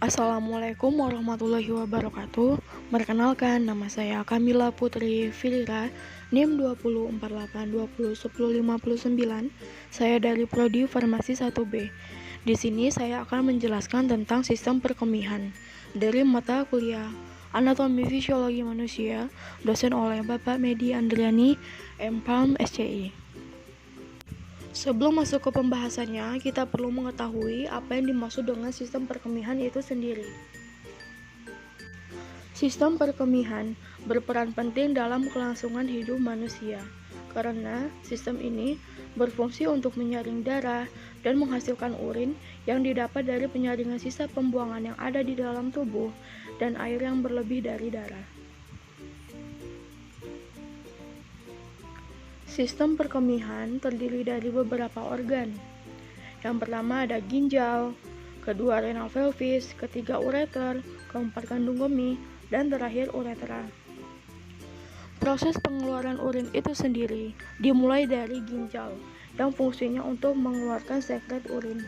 Assalamualaikum warahmatullahi wabarakatuh. Perkenalkan, nama saya Kamila Putri Filira, NIM 2048201059. Saya dari Prodi Farmasi 1B. Di sini saya akan menjelaskan tentang sistem perkemihan dari mata kuliah Anatomi Fisiologi Manusia, dosen oleh Bapak Medi Andriani, MPharm SCI. Sebelum masuk ke pembahasannya, kita perlu mengetahui apa yang dimaksud dengan sistem perkemihan itu sendiri. Sistem perkemihan berperan penting dalam kelangsungan hidup manusia, karena sistem ini berfungsi untuk menyaring darah dan menghasilkan urin yang didapat dari penyaringan sisa pembuangan yang ada di dalam tubuh dan air yang berlebih dari darah. Sistem perkemihan terdiri dari beberapa organ. Yang pertama ada ginjal, kedua renal pelvis, ketiga ureter, keempat kandung kemih, dan terakhir uretra. Proses pengeluaran urin itu sendiri dimulai dari ginjal yang fungsinya untuk mengeluarkan sekret urin.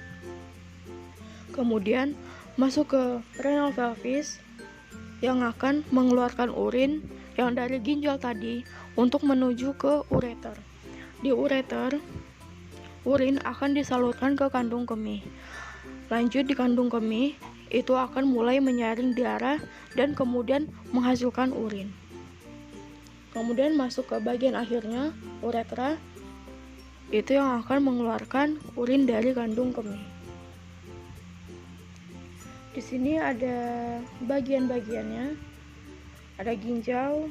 Kemudian masuk ke renal pelvis yang akan mengeluarkan urin yang dari ginjal tadi untuk menuju ke ureter. Di ureter, urin akan disalurkan ke kandung kemih. Lanjut di kandung kemih, itu akan mulai menyaring darah dan kemudian menghasilkan urin. Kemudian masuk ke bagian akhirnya, uretra, itu yang akan mengeluarkan urin dari kandung kemih. Di sini ada bagian-bagiannya. Ada ginjal,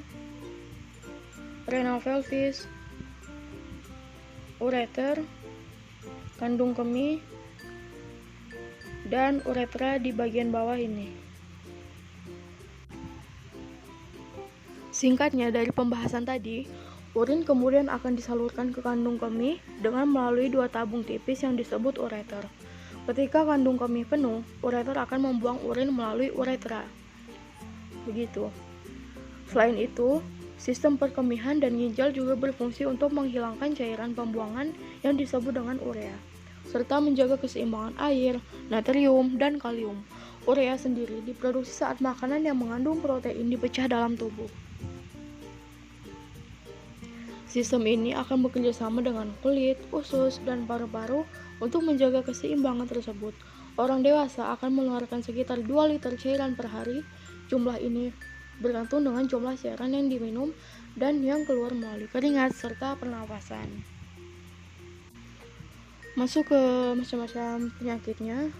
renal pelvis, ureter, kandung kemih, dan uretra di bagian bawah ini. Singkatnya, dari pembahasan tadi, urin kemudian akan disalurkan ke kandung kemih dengan melalui dua tabung tipis yang disebut ureter. Ketika kandung kemih penuh, ureter akan membuang urin melalui uretra. Begitu. Selain itu, sistem perkemihan dan ginjal juga berfungsi untuk menghilangkan cairan pembuangan yang disebut dengan urea, serta menjaga keseimbangan air, natrium, dan kalium. Urea sendiri diproduksi saat makanan yang mengandung protein dipecah dalam tubuh. Sistem ini akan bekerja sama dengan kulit, usus, dan paru-paru untuk menjaga keseimbangan tersebut. Orang dewasa akan mengeluarkan sekitar 2 liter cairan per hari. Jumlah ini bergantung dengan jumlah cairan yang diminum dan yang keluar melalui keringat serta pernapasan. Masuk ke macam-macam penyakitnya.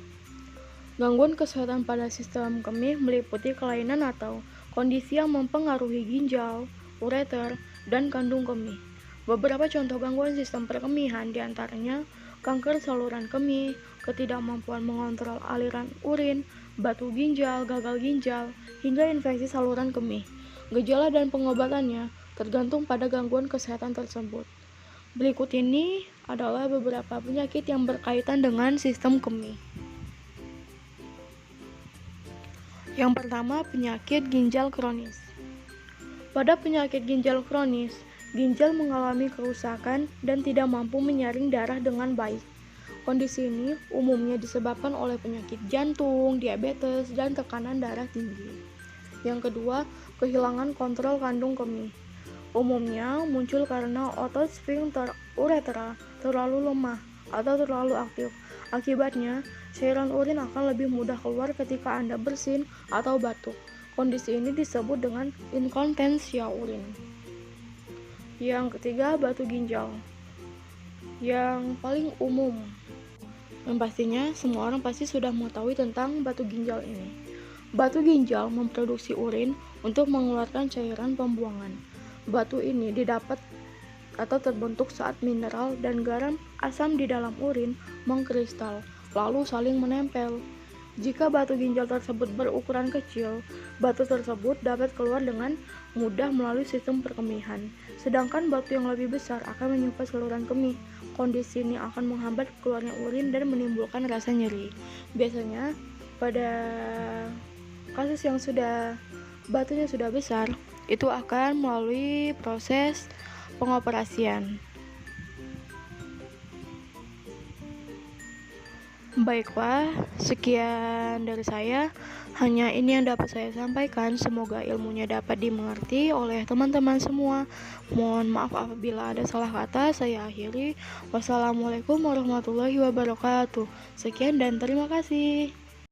Gangguan kesehatan pada sistem kemih meliputi kelainan atau kondisi yang mempengaruhi ginjal, ureter, dan kandung kemih. Beberapa contoh gangguan sistem perkemihan diantaranya kanker saluran kemih, ketidakmampuan mengontrol aliran urin, batu ginjal, gagal ginjal, hingga infeksi saluran kemih. Gejala dan pengobatannya tergantung pada gangguan kesehatan tersebut. Berikut ini adalah beberapa penyakit yang berkaitan dengan sistem kemih. Yang pertama, penyakit ginjal kronis. Pada penyakit ginjal kronis, ginjal mengalami kerusakan dan tidak mampu menyaring darah dengan baik. Kondisi ini umumnya disebabkan oleh penyakit jantung, diabetes, dan tekanan darah tinggi. Yang kedua, kehilangan kontrol kandung kemih. Umumnya muncul karena otot sfinkter uretra terlalu lemah atau terlalu aktif. Akibatnya, cairan urin akan lebih mudah keluar ketika Anda bersin atau batuk. Kondisi ini disebut dengan inkontinensia urin. Yang ketiga, batu ginjal. Yang paling umum, yang pastinya semua orang pasti sudah mengetahui tentang batu ginjal ini. Batu ginjal memproduksi urin untuk mengeluarkan cairan pembuangan. Batu ini didapat atau terbentuk saat mineral dan garam asam di dalam urin mengkristal, lalu saling menempel. Jika batu ginjal tersebut berukuran kecil, batu tersebut dapat keluar dengan mudah melalui sistem perkemihan. Sedangkan batu yang lebih besar akan menyumbat saluran kemih. Kondisi ini akan menghambat keluarnya urin dan menimbulkan rasa nyeri. Biasanya pada kasus yang batunya sudah besar, itu akan melalui proses pengoperasian. Baiklah, sekian dari saya. Hanya ini yang dapat saya sampaikan. Semoga ilmunya dapat dimengerti oleh teman-teman semua. Mohon maaf apabila ada salah kata. Saya akhiri. Wassalamualaikum warahmatullahi wabarakatuh. Sekian dan terima kasih.